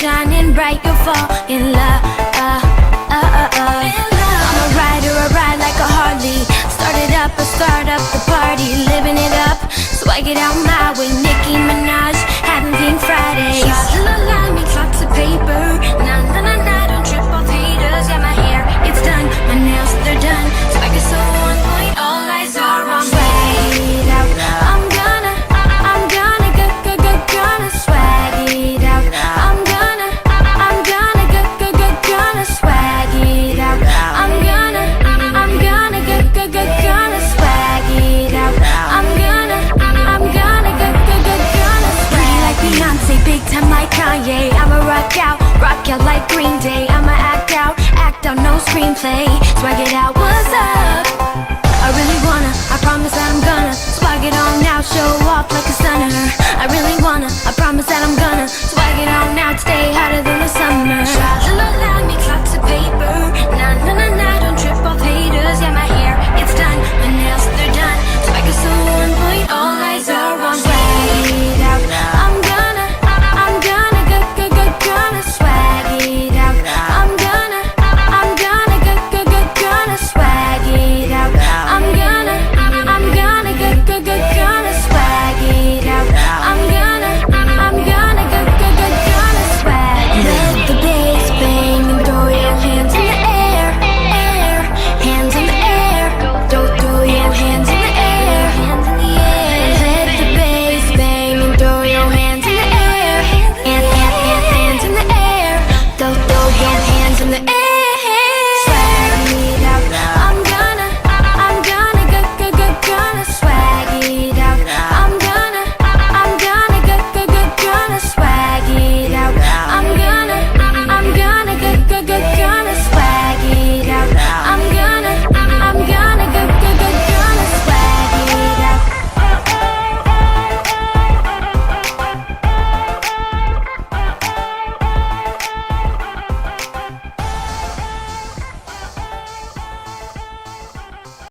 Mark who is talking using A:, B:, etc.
A: shining bright, you'll fall in love. I'm a rider, I ride like a Harley. Start up the party, living it up. So I get out my way, Nicki Minaj, having Pink Fridays. La la la, makes lots of paper. Now